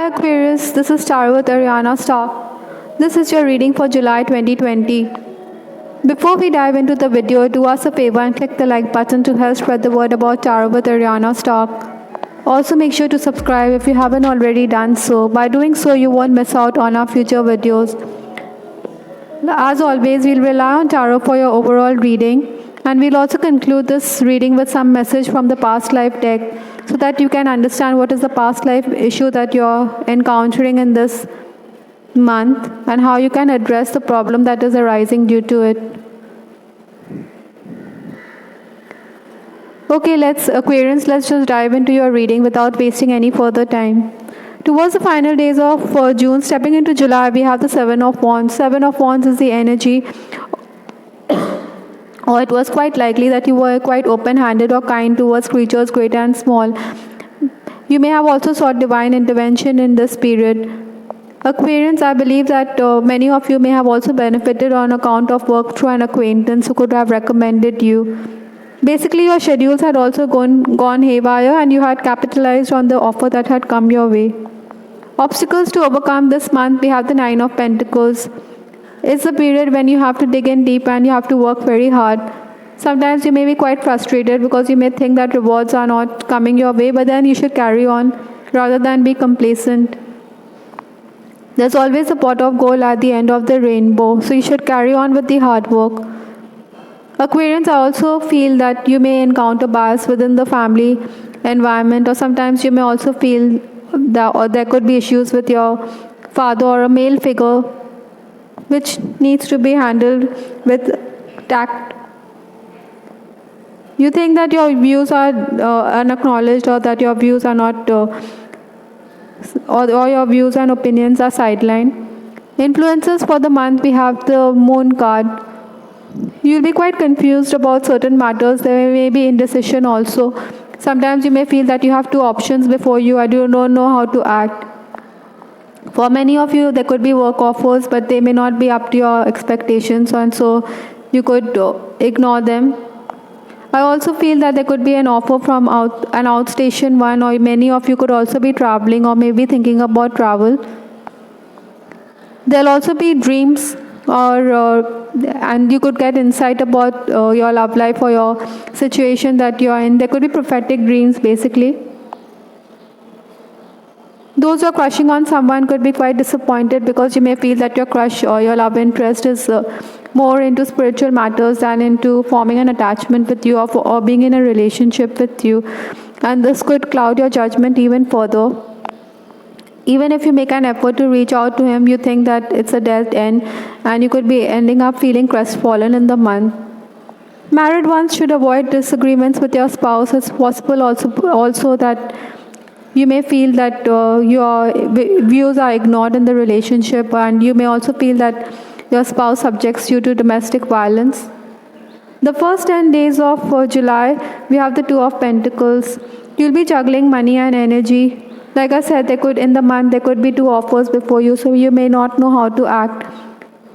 Hi Aquarius, this is Tara with Ariana Star. This is your reading for July 2020. Before we dive into the video, do us a favor and click the like button to help spread the word about Tarot with Ariana Stark. Also make sure to subscribe if you haven't already done so. By doing so, you won't miss out on our future videos. As always, we'll rely on Tarot for your overall reading, and we'll also conclude this reading with some message from the past life deck so that you can understand what is the past life issue that you're encountering in this month and how you can address the problem that is arising due to it. Okay, Aquarians, let's just dive into your reading without wasting any further time. Towards the final days of June, stepping into July, we have the Seven of Wands. Seven of Wands is the energy, or it was quite likely that you were quite open-handed or kind towards creatures great and small. You may have also sought divine intervention in this period. Aquarians, I believe that many of you may have also benefited on account of work through an acquaintance who could have recommended you. Basically, your schedules had also gone haywire and you had capitalized on the offer that had come your way. Obstacles to overcome this month, we have the Nine of Pentacles. It's a period when you have to dig in deep and you have to work very hard. Sometimes you may be quite frustrated because you may think that rewards are not coming your way, but then you should carry on rather than be complacent. There's always a pot of gold at the end of the rainbow, so you should carry on with the hard work. Aquarians, I also feel that you may encounter bias within the family environment, or sometimes you may also feel that or there could be issues with your father or a male figure, which needs to be handled with tact. You think that your views are unacknowledged, or that your views are not, or your views and opinions are sidelined. Influences for the month, we have the Moon card. You'll be quite confused about certain matters. There may be indecision also. Sometimes you may feel that you have two options before you and you don't know how to act. For many of you, there could be work offers, but they may not be up to your expectations, and so you could ignore them. I also feel that there could be an offer from an outstation one, or many of you could also be traveling or maybe thinking about travel. There'll also be dreams, and you could get insight about your love life or your situation that you're in. There could be prophetic dreams, basically. Those who are crushing on someone could be quite disappointed because you may feel that your crush or your love interest is more into spiritual matters than into forming an attachment with you or being in a relationship with you. And this could cloud your judgment even further. Even if you make an effort to reach out to him, you think that it's a dead end, and you could be ending up feeling crestfallen in the month. Married ones should avoid disagreements with your spouse. It's possible also that you may feel that your views are ignored in the relationship, and you may also feel that your spouse subjects you to domestic violence. The first 10 days of July, we have the Two of Pentacles. You'll be juggling money and energy. Like I said, in the month there could be two offers before you, so you may not know how to act.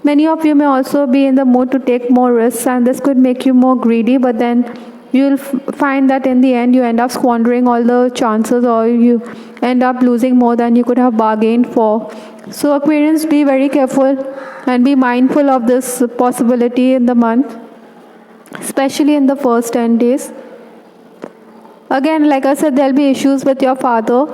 Many of you may also be in the mood to take more risks, and this could make you more greedy, but then you'll find that in the end you end up squandering all the chances, or you end up losing more than you could have bargained for. So Aquarians, be very careful and be mindful of this possibility in the month, especially in the first 10 days. Again, like I said, there'll be issues with your father.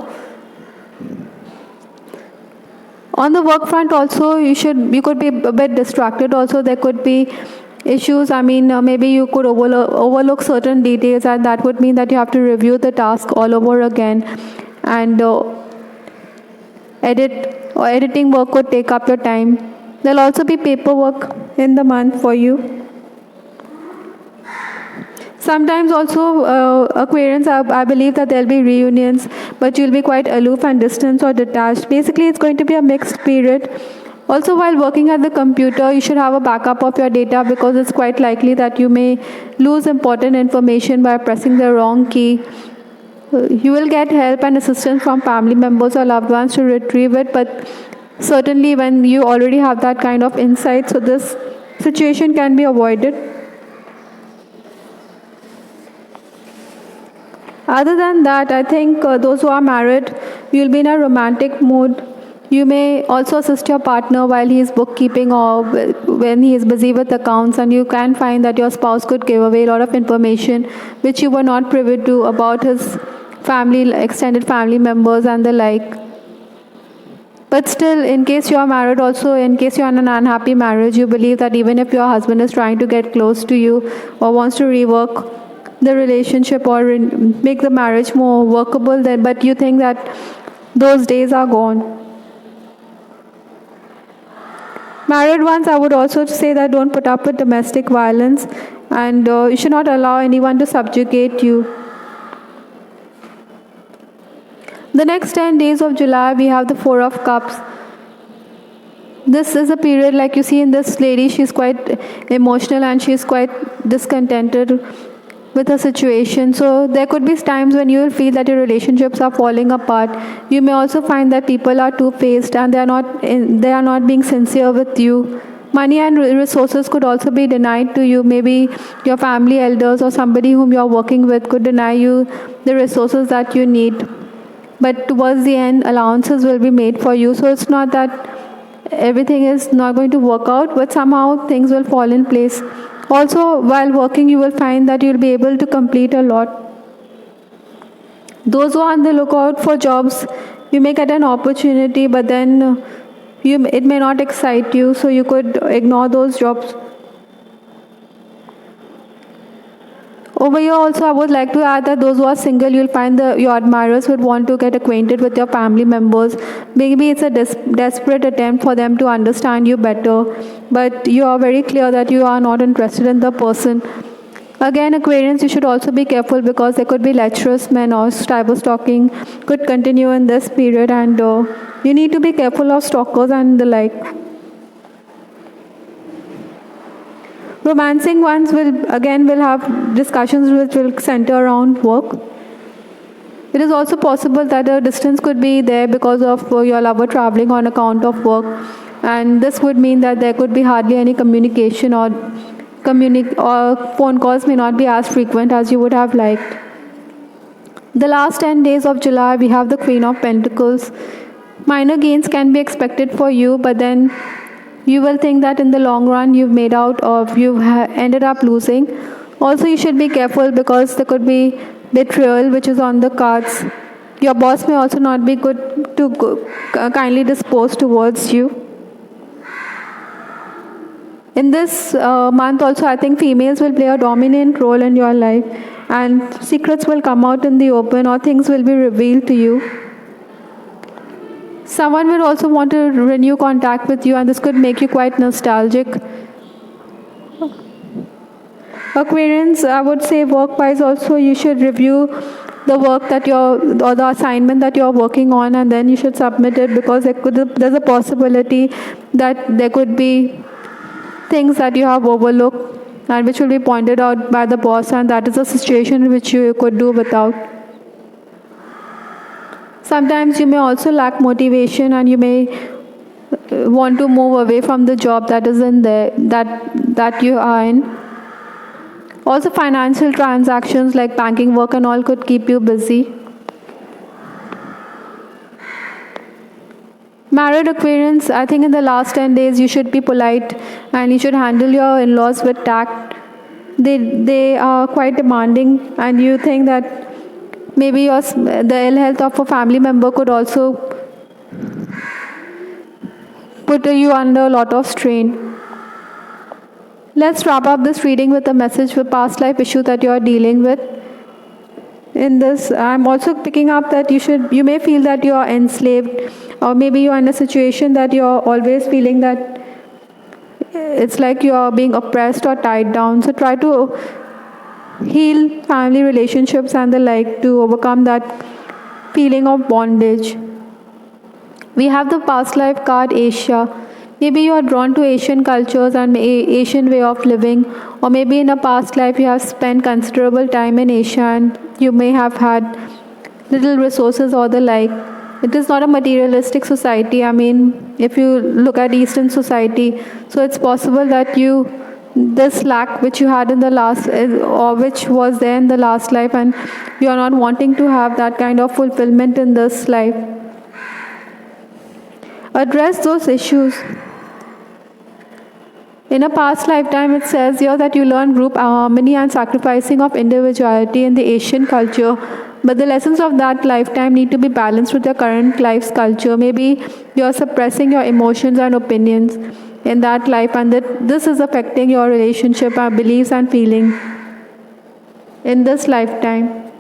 On the work front also, you could be a bit distracted also. There could be issues. Maybe you could overlook certain details, and that would mean that you have to review the task all over again. And editing work could take up your time. There'll also be paperwork in the month for you. Sometimes also, Aquarians, I believe that there'll be reunions, but you'll be quite aloof and distant or detached. Basically, it's going to be a mixed period. Also, while working at the computer, you should have a backup of your data, because it's quite likely that you may lose important information by pressing the wrong key. You will get help and assistance from family members or loved ones to retrieve it, but certainly when you already have that kind of insight, so this situation can be avoided. Other than that, I think those who are married, you'll be in a romantic mood. You may also assist your partner while he is bookkeeping or when he is busy with accounts, and you can find that your spouse could give away a lot of information which you were not privy to about his family, extended family members, and the like. But still, in case you are married, also in case you are in an unhappy marriage, you believe that even if your husband is trying to get close to you or wants to rework the relationship or make the marriage more workable, then, but you think that those days are gone. Married ones, I would also say that don't put up with domestic violence, and you should not allow anyone to subjugate you. The next 10 days of July, we have the Four of Cups. This is a period, like you see in this lady, she's quite emotional and she's quite discontented with her situation. So there could be times when you will feel that your relationships are falling apart. You may also find that people are two-faced and they are not being sincere with you. Money and resources could also be denied to you. Maybe your family elders or somebody whom you are working with could deny you the resources that you need. But towards the end, allowances will be made for you. So it's not that everything is not going to work out, but somehow things will fall in place. Also, while working, you will find that you'll be able to complete a lot. Those who are on the lookout for jobs, you may get an opportunity, but then it may not excite you, so you could ignore those jobs. Over here also, I would like to add that those who are single, you'll find your admirers would want to get acquainted with your family members. Maybe it's a desperate attempt for them to understand you better, but you are very clear that you are not interested in the person. Again, Aquarians, you should also be careful because there could be lecherous men or cyber stalking could continue in this period, and you need to be careful of stalkers and the like. Romancing ones will have discussions which will center around work. It is also possible that a distance could be there because of your lover traveling on account of work, and this would mean that there could be hardly any communication or phone calls may not be as frequent as you would have liked. The last 10 days of July, we have the Queen of Pentacles. Minor gains can be expected for you, but then you will think that in the long run you've made out or you've ended up losing. Also, you should be careful because there could be betrayal which is on the cards. Your boss may also not be kindly disposed towards you. In this month also, I think females will play a dominant role in your life, and secrets will come out in the open or things will be revealed to you. Someone will also want to renew contact with you, and this could make you quite nostalgic. Aquarians, I would say work-wise also, you should review the work or the assignment that you're working on, and then you should submit it because there's a possibility that there could be things that you have overlooked and which will be pointed out by the boss, and that is a situation which you could do without. Sometimes you may also lack motivation and you may want to move away from the job that is in there that you are in. Also, financial transactions like banking work and all could keep you busy. Married Aquarians, I think in the last 10 days you should be polite and you should handle your in-laws with tact. They are quite demanding, and you think that maybe the ill health of a family member could also put you under a lot of strain. Let's wrap up this reading with a message for past life issue that you are dealing with. In this, I'm also picking up that you may feel that you are enslaved, or maybe you are in a situation that you are always feeling that it's like you are being oppressed or tied down. So try to heal family relationships and the like to overcome that feeling of bondage. We have the past life card, Asia. Maybe you are drawn to Asian cultures and Asian way of living, or maybe in a past life you have spent considerable time in Asia and you may have had little resources or the like. It is not a materialistic society. I mean, if you look at Eastern society, so it's possible that you this lack which you had in the last, or which was there in the last life, and you are not wanting to have that kind of fulfillment in this life. Address those issues. In a past lifetime, it says here that you learn group harmony and sacrificing of individuality in the Asian culture. But the lessons of that lifetime need to be balanced with your current life's culture. Maybe you're suppressing your emotions and opinions in that life, and that this is affecting your relationship, beliefs and feelings in this lifetime.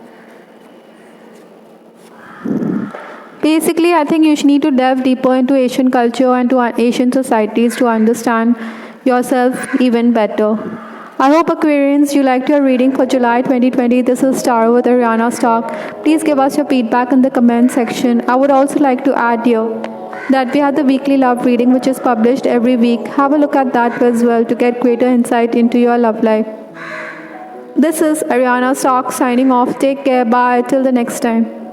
Basically, I think you need to delve deeper into Asian culture and to Asian societies to understand yourself even better. I hope, Aquarians, you liked your reading for July 2020. This is Tara with Ariana Stark. Please give us your feedback in the comment section. I would also like to add here that we have the weekly love reading, which is published every week. Have a look at that as well to get greater insight into your love life. This is Ariana Stark signing off. Take care. Bye. Till the next time.